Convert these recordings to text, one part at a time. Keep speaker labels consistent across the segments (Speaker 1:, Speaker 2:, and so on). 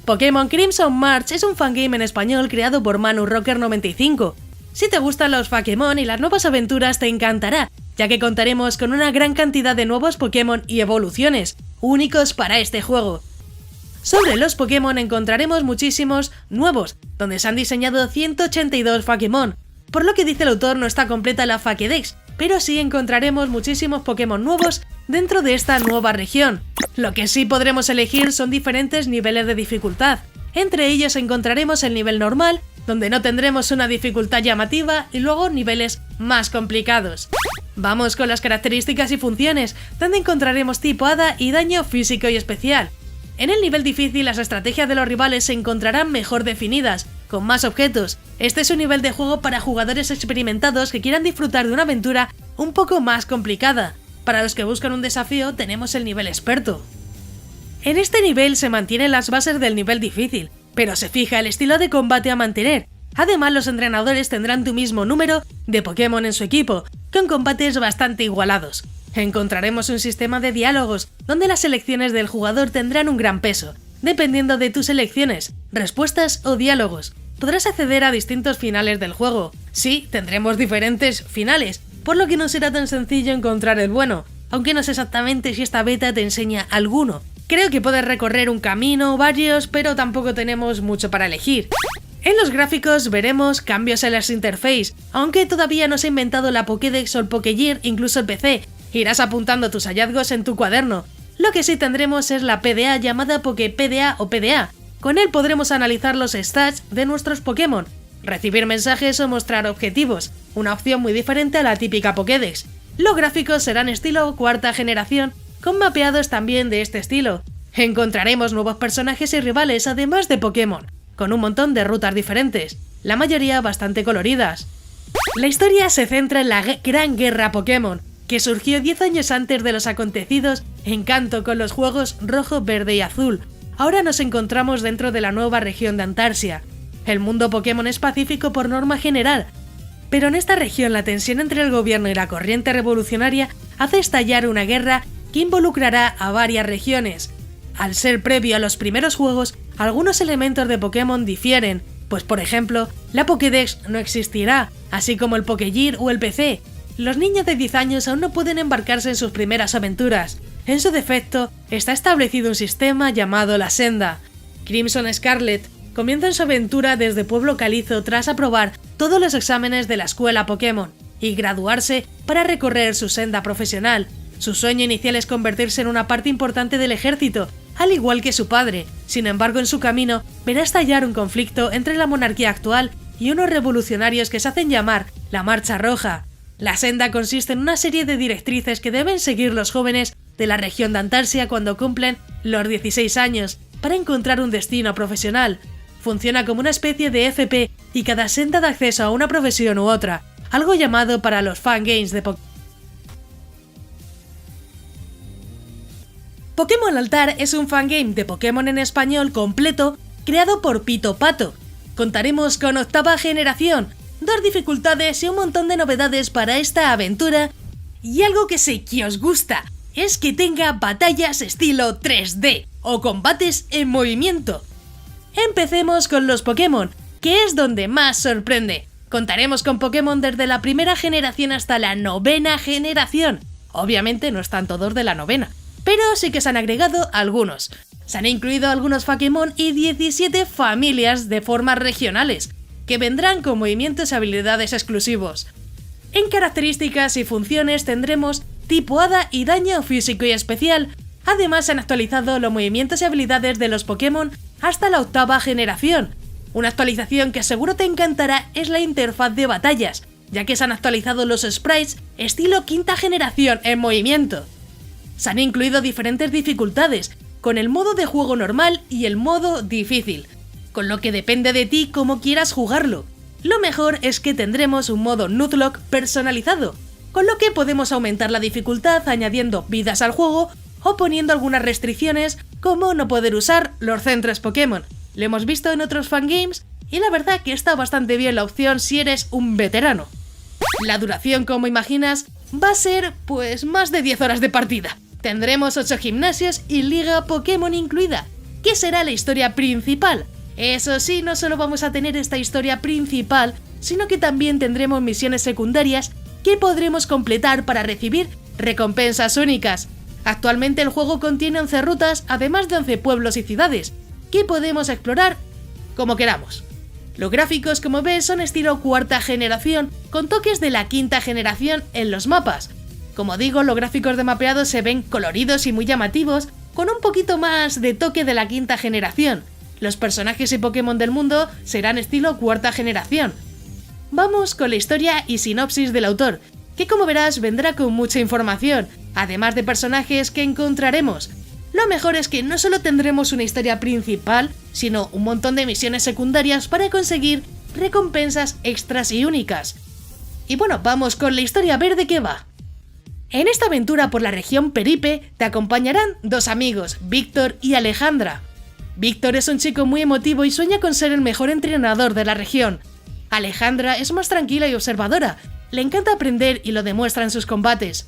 Speaker 1: Pokémon Crimson March es un fangame en español creado por ManuRocker95. Si te gustan los Pokémon y las nuevas aventuras te encantará, ya que contaremos con una gran cantidad de nuevos Pokémon y evoluciones, únicos para este juego. Sobre los Pokémon encontraremos muchísimos nuevos, donde se han diseñado 182 Pokémon. Por lo que dice el autor no está completa la Pokédex, pero sí encontraremos muchísimos Pokémon nuevos dentro de esta nueva región. Lo que sí podremos elegir son diferentes niveles de dificultad. Entre ellos encontraremos el nivel normal, donde no tendremos una dificultad llamativa, y luego niveles más complicados. Vamos con las características y funciones, donde encontraremos tipo hada y daño físico y especial. En el nivel difícil las estrategias de los rivales se encontrarán mejor definidas, con más objetos. Este es un nivel de juego para jugadores experimentados que quieran disfrutar de una aventura un poco más complicada. Para los que buscan un desafío tenemos el nivel experto. En este nivel se mantienen las bases del nivel difícil, pero se fija el estilo de combate a mantener. Además, los entrenadores tendrán tu mismo número de Pokémon en su equipo, con combates bastante igualados. Encontraremos un sistema de diálogos, donde las elecciones del jugador tendrán un gran peso. Dependiendo de tus elecciones, respuestas o diálogos, podrás acceder a distintos finales del juego. Sí, tendremos diferentes finales, por lo que no será tan sencillo encontrar el bueno, aunque no sé exactamente si esta beta te enseña alguno. Creo que puedes recorrer un camino o varios, pero tampoco tenemos mucho para elegir. En los gráficos veremos cambios en las interfaces, aunque todavía no se ha inventado la Pokédex o el Pokégear, incluso el PC. Irás apuntando tus hallazgos en tu cuaderno. Lo que sí tendremos es la PDA llamada PokéPDA o PDA. Con él podremos analizar los stats de nuestros Pokémon, recibir mensajes o mostrar objetivos, una opción muy diferente a la típica Pokédex. Los gráficos serán estilo cuarta generación, con mapeados también de este estilo. Encontraremos nuevos personajes y rivales además de Pokémon, con un montón de rutas diferentes, la mayoría bastante coloridas. La historia se centra en la Gran Guerra Pokémon, que surgió 10 años antes de los acontecidos en Kanto con los juegos Rojo, Verde y Azul. Ahora nos encontramos dentro de la nueva región de Antarsia. El mundo Pokémon es pacífico por norma general, pero en esta región la tensión entre el gobierno y la corriente revolucionaria hace estallar una guerra que involucrará a varias regiones. Al ser previo a los primeros juegos, algunos elementos de Pokémon difieren, pues por ejemplo, la Pokédex no existirá, así como el Pokégear o el PC. Los niños de 10 años aún no pueden embarcarse en sus primeras aventuras. En su defecto, está establecido un sistema llamado la Senda. Crimson Scarlet comienza en su aventura desde Pueblo Calizo tras aprobar todos los exámenes de la escuela Pokémon y graduarse para recorrer su senda profesional. Su sueño inicial es convertirse en una parte importante del ejército, al igual que su padre. Sin embargo, en su camino verá estallar un conflicto entre la monarquía actual y unos revolucionarios que se hacen llamar la Marcha Roja. La senda consiste en una serie de directrices que deben seguir los jóvenes de la región de Antarsia cuando cumplen los 16 años para encontrar un destino profesional. Funciona como una especie de FP y cada senda da acceso a una profesión u otra, algo llamado para los fangames de Pokémon. Pokémon Altar es un fangame de Pokémon en español completo creado por Pito Pato. Contaremos con octava generación, 2 dificultades y un montón de novedades para esta aventura, y algo que sé que os gusta es que tenga batallas estilo 3D o combates en movimiento. Empecemos con los Pokémon, que es donde más sorprende. Contaremos con Pokémon desde la primera generación hasta la 9ª generación. Obviamente no están todos de la 9ª, pero sí que se han agregado algunos. Se han incluido algunos Pokémon y 17 familias de formas regionales, que vendrán con movimientos y habilidades exclusivos. En características y funciones tendremos tipo hada y daño físico y especial. Además se han actualizado los movimientos y habilidades de los Pokémon hasta la 8ª generación. Una actualización que seguro te encantará es la interfaz de batallas, ya que se han actualizado los sprites estilo 5ª generación en movimiento. Se han incluido diferentes dificultades, con el modo de juego normal y el modo difícil, con lo que depende de ti cómo quieras jugarlo. Lo mejor es que tendremos un modo Nuzlocke personalizado, con lo que podemos aumentar la dificultad añadiendo vidas al juego o poniendo algunas restricciones como no poder usar los centros Pokémon. Lo hemos visto en otros fangames y la verdad que está bastante bien la opción si eres un veterano. La duración, como imaginas, va a ser pues más de 10 horas de partida, Tendremos 8 gimnasios y Liga Pokémon incluida, que será la historia principal. Eso sí, no solo vamos a tener esta historia principal, sino que también tendremos misiones secundarias que podremos completar para recibir recompensas únicas. Actualmente el juego contiene 11 rutas, además de 11 pueblos y ciudades, que podemos explorar como queramos. Los gráficos, como ves, son estilo cuarta generación, con toques de la quinta generación en los mapas. Como digo, los gráficos de mapeado se ven coloridos y muy llamativos, con un poquito más de toque de la quinta generación. Los personajes y Pokémon del mundo serán estilo cuarta generación. Vamos con la historia y sinopsis del autor, que como verás vendrá con mucha información, además de personajes que encontraremos. Lo mejor es que no solo tendremos una historia principal, sino un montón de misiones secundarias para conseguir recompensas extras y únicas. Y bueno, vamos con la historia a ver de qué va. En esta aventura por la región Peripe te acompañarán dos amigos, Víctor y Alejandra. Víctor es un chico muy emotivo y sueña con ser el mejor entrenador de la región. Alejandra es más tranquila y observadora, le encanta aprender y lo demuestra en sus combates.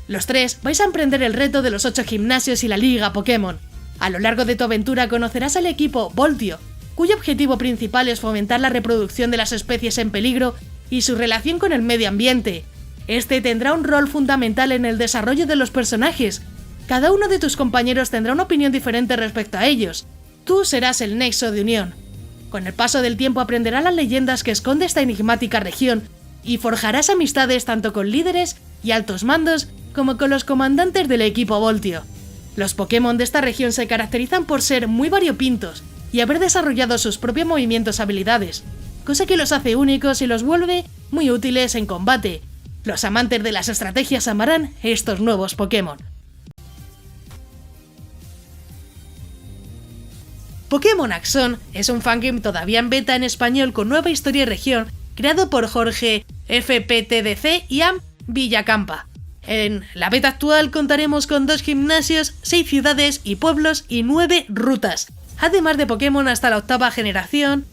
Speaker 1: Los tres vais a emprender el reto de los 8 gimnasios y la Liga Pokémon. A lo largo de tu aventura conocerás al equipo Voltio, cuyo objetivo principal es fomentar la reproducción de las especies en peligro y su relación con el medio ambiente. Este tendrá un rol fundamental en el desarrollo de los personajes. Cada uno de tus compañeros tendrá una opinión diferente respecto a ellos. Tú serás el nexo de unión. Con el paso del tiempo aprenderás las leyendas que esconde esta enigmática región y forjarás amistades tanto con líderes y altos mandos como con los comandantes del equipo Voltio. Los Pokémon de esta región se caracterizan por ser muy variopintos y haber desarrollado sus propios movimientos y habilidades, cosa que los hace únicos y los vuelve muy útiles en combate. Los amantes de las estrategias amarán estos nuevos Pokémon. Pokémon Axon es un fangame todavía en beta en español con nueva historia y región, creado por Jorge FPTDC y Am Villacampa. En la beta actual contaremos con 2 gimnasios, 6 ciudades y pueblos y 9 rutas, además de Pokémon hasta la 8ª generación,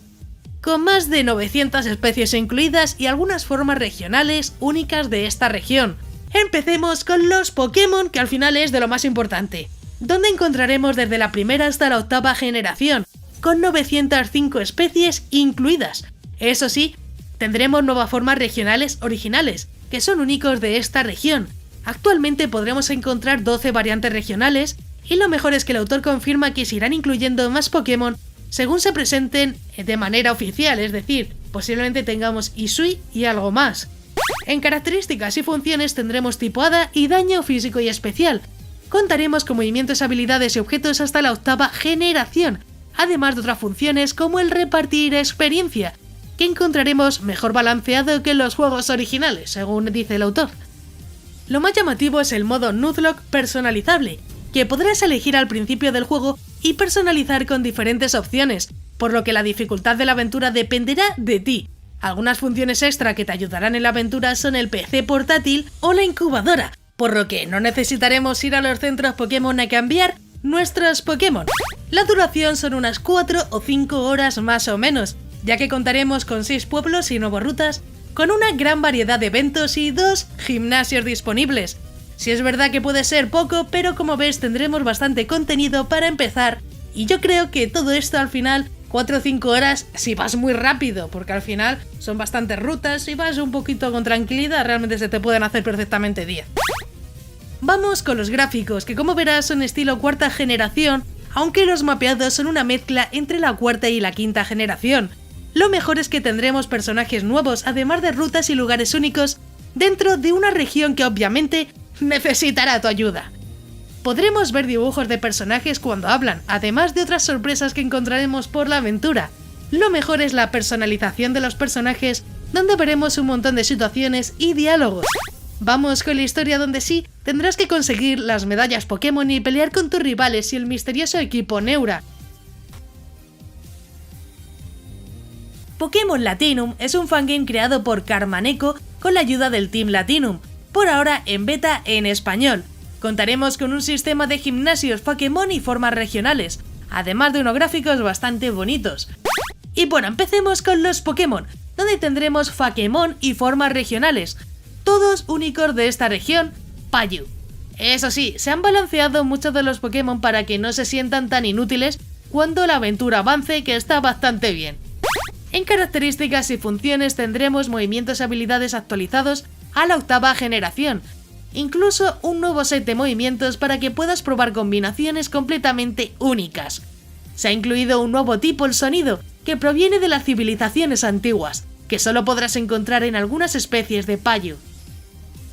Speaker 1: con más de 900 especies incluidas y algunas formas regionales únicas de esta región. Empecemos con los Pokémon, que al final es de lo más importante, donde encontraremos desde la primera hasta la 8ª generación, con 905 especies incluidas. Eso sí, tendremos nuevas formas regionales originales, que son únicos de esta región. Actualmente podremos encontrar 12 variantes regionales, y lo mejor es que el autor confirma que se irán incluyendo más Pokémon según se presenten de manera oficial, es decir, posiblemente tengamos Isui y algo más. En características y funciones tendremos tipo hada y daño físico y especial. Contaremos con movimientos, habilidades y objetos hasta la 8ª generación, además de otras funciones como el repartir experiencia, que encontraremos mejor balanceado que en los juegos originales, según dice el autor. Lo más llamativo es el modo Nuzlocke personalizable, que podrás elegir al principio del juego y personalizar con diferentes opciones, por lo que la dificultad de la aventura dependerá de ti. Algunas funciones extra que te ayudarán en la aventura son el PC portátil o la incubadora, por lo que no necesitaremos ir a los centros Pokémon a cambiar nuestros Pokémon. La duración son unas 4 o 5 horas más o menos, ya que contaremos con 6 pueblos y 9 rutas, con una gran variedad de eventos y 2 gimnasios disponibles. Si es verdad que puede ser poco, pero como ves tendremos bastante contenido para empezar, y yo creo que todo esto al final 4 o 5 horas si vas muy rápido, porque al final son bastantes rutas, si vas un poquito con tranquilidad realmente se te pueden hacer perfectamente 10. Vamos con los gráficos, que como verás son estilo 4ª generación, aunque los mapeados son una mezcla entre la 4ª y la 5ª generación. Lo mejor es que tendremos personajes nuevos, además de rutas y lugares únicos, dentro de una región que obviamente necesitará tu ayuda. Podremos ver dibujos de personajes cuando hablan, además de otras sorpresas que encontraremos por la aventura. Lo mejor es la personalización de los personajes, donde veremos un montón de situaciones y diálogos. Vamos con la historia donde sí, tendrás que conseguir las medallas Pokémon y pelear con tus rivales y el misterioso equipo Neura. Pokémon Latinum es un fangame creado por Carmaneco con la ayuda del Team Latinum, por ahora en beta en español. Contaremos con un sistema de gimnasios Pokémon y formas regionales, además de unos gráficos bastante bonitos. Y bueno, empecemos con los Pokémon, donde tendremos Pokémon y formas regionales, todos únicos de esta región, Payu. Eso sí, se han balanceado muchos de los Pokémon para que no se sientan tan inútiles cuando la aventura avance, que está bastante bien. En características y funciones tendremos movimientos y habilidades actualizados a la 8ª generación, incluso un nuevo set de movimientos para que puedas probar combinaciones completamente únicas. Se ha incluido un nuevo tipo, el sonido, que proviene de las civilizaciones antiguas, que solo podrás encontrar en algunas especies de Payu.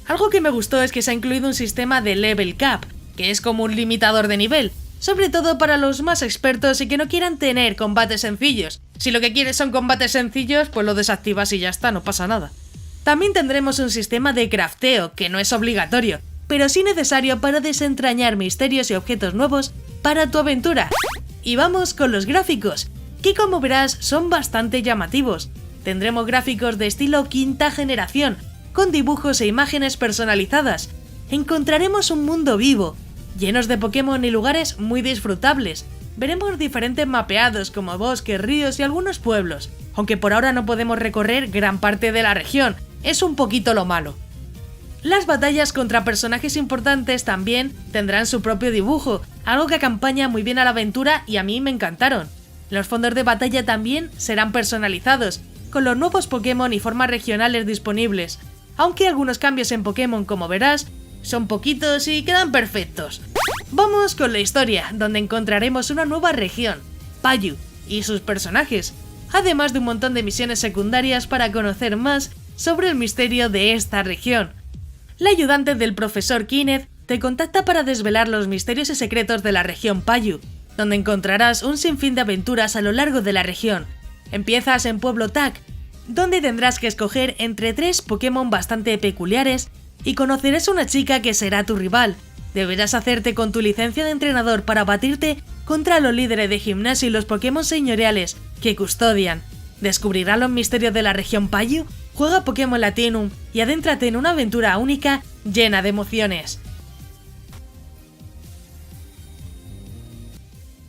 Speaker 1: Algo que me gustó es que se ha incluido un sistema de level cap, que es como un limitador de nivel, sobre todo para los más expertos y que no quieran tener combates sencillos. Si lo que quieres son combates sencillos, pues lo desactivas y ya está, no pasa nada. También tendremos un sistema de crafteo, que no es obligatorio, pero sí necesario para desentrañar misterios y objetos nuevos para tu aventura. Y vamos con los gráficos, que como verás son bastante llamativos. Tendremos gráficos de estilo 5ª generación, con dibujos e imágenes personalizadas. Encontraremos un mundo vivo, llenos de Pokémon y lugares muy disfrutables. Veremos diferentes mapeados como bosques, ríos y algunos pueblos, aunque por ahora no podemos recorrer gran parte de la región, es un poquito lo malo. Las batallas contra personajes importantes también tendrán su propio dibujo, algo que acompaña muy bien a la aventura y a mí me encantaron. Los fondos de batalla también serán personalizados, con los nuevos Pokémon y formas regionales disponibles, aunque algunos cambios en Pokémon, como verás, son poquitos y quedan perfectos. Vamos con la historia, donde encontraremos una nueva región, Payu, y sus personajes, además de un montón de misiones secundarias para conocer más sobre el misterio de esta región. La ayudante del profesor Kenneth te contacta para desvelar los misterios y secretos de la región Payu, donde encontrarás un sinfín de aventuras a lo largo de la región. Empiezas en Pueblo Tak, donde tendrás que escoger entre 3 Pokémon bastante peculiares y conocerás a una chica que será tu rival. Deberás hacerte con tu licencia de entrenador para batirte contra los líderes de gimnasio y los Pokémon señoriales que custodian. Descubrirás los misterios de la región Payu, juega Pokémon Latinum y adéntrate en una aventura única llena de emociones.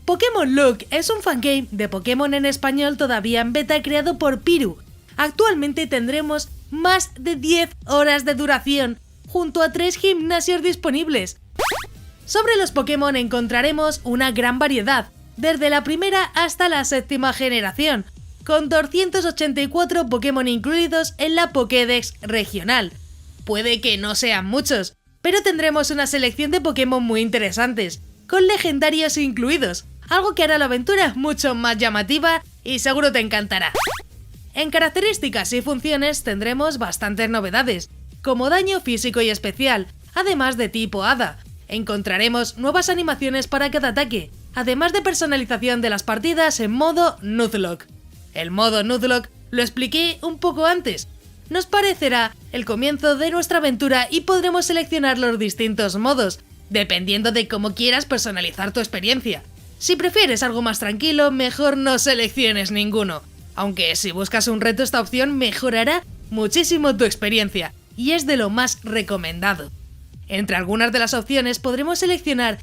Speaker 1: Pokémon Look es un fangame de Pokémon en español todavía en beta creado por Piru. Actualmente tendremos más de 10 horas de duración, junto a 3 gimnasios disponibles. Sobre los Pokémon encontraremos una gran variedad, desde la primera hasta la 7ª generación, con 284 Pokémon incluidos en la Pokédex regional. Puede que no sean muchos, pero tendremos una selección de Pokémon muy interesantes, con legendarios incluidos, algo que hará la aventura mucho más llamativa y seguro te encantará. En características y funciones tendremos bastantes novedades, como daño físico y especial, además de tipo hada. Encontraremos nuevas animaciones para cada ataque, además de personalización de las partidas en modo Nuzlocke. El modo Nuzlocke lo expliqué un poco antes. Nos parecerá el comienzo de nuestra aventura y podremos seleccionar los distintos modos, dependiendo de cómo quieras personalizar tu experiencia. Si prefieres algo más tranquilo, mejor no selecciones ninguno, aunque si buscas un reto esta opción mejorará muchísimo tu experiencia y es de lo más recomendado. Entre algunas de las opciones podremos seleccionar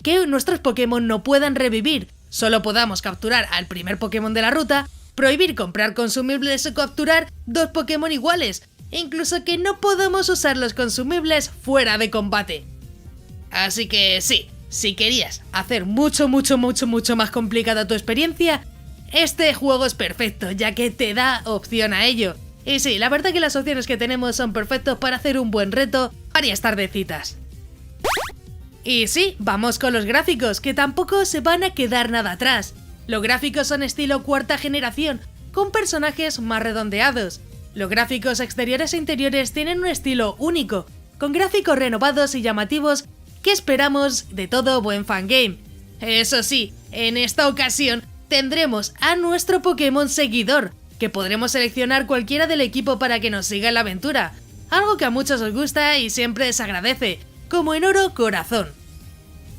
Speaker 1: que nuestros Pokémon no puedan revivir, solo podamos capturar al primer Pokémon de la ruta, prohibir comprar consumibles o capturar 2 Pokémon iguales, e incluso que no podamos usar los consumibles fuera de combate. Así que sí, si querías hacer mucho más complicada tu experiencia, este juego es perfecto, ya que te da opción a ello. Y sí, la verdad que las opciones que tenemos son perfectos para hacer un buen reto varias tardecitas. Y sí, vamos con los gráficos, que tampoco se van a quedar nada atrás. Los gráficos son estilo 4ª generación, con personajes más redondeados. Los gráficos exteriores e interiores tienen un estilo único, con gráficos renovados y llamativos que esperamos de todo buen fangame. Eso sí, en esta ocasión tendremos a nuestro Pokémon seguidor, que podremos seleccionar cualquiera del equipo para que nos siga en la aventura, algo que a muchos os gusta y siempre se agradece, como en Oro Corazón.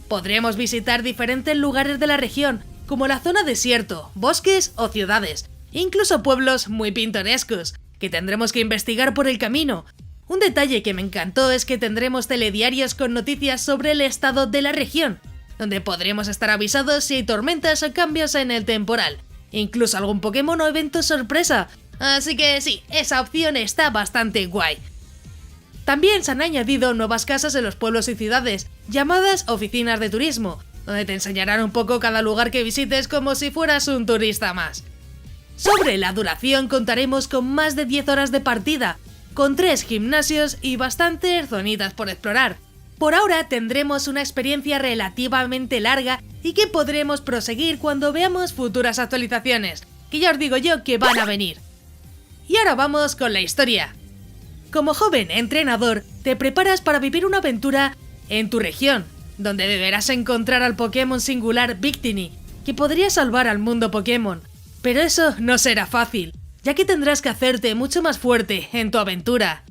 Speaker 1: Podremos visitar diferentes lugares de la región, como la zona desierto, bosques o ciudades, incluso pueblos muy pintorescos, que tendremos que investigar por el camino. Un detalle que me encantó es que tendremos telediarios con noticias sobre el estado de la región, donde podremos estar avisados si hay tormentas o cambios en el temporal, incluso algún Pokémon o evento sorpresa, así que sí, esa opción está bastante guay. También se han añadido nuevas casas en los pueblos y ciudades, llamadas oficinas de turismo, donde te enseñarán un poco cada lugar que visites como si fueras un turista más. Sobre la duración contaremos con más de 10 horas de partida, con 3 gimnasios y bastantes zonitas por explorar. Por ahora tendremos una experiencia relativamente larga y que podremos proseguir cuando veamos futuras actualizaciones, que ya os digo yo que van a venir. Y ahora vamos con la historia. Como joven entrenador, te preparas para vivir una aventura en tu región, donde deberás encontrar al Pokémon singular Victini, que podría salvar al mundo Pokémon. Pero eso no será fácil, ya que tendrás que hacerte mucho más fuerte en tu aventura.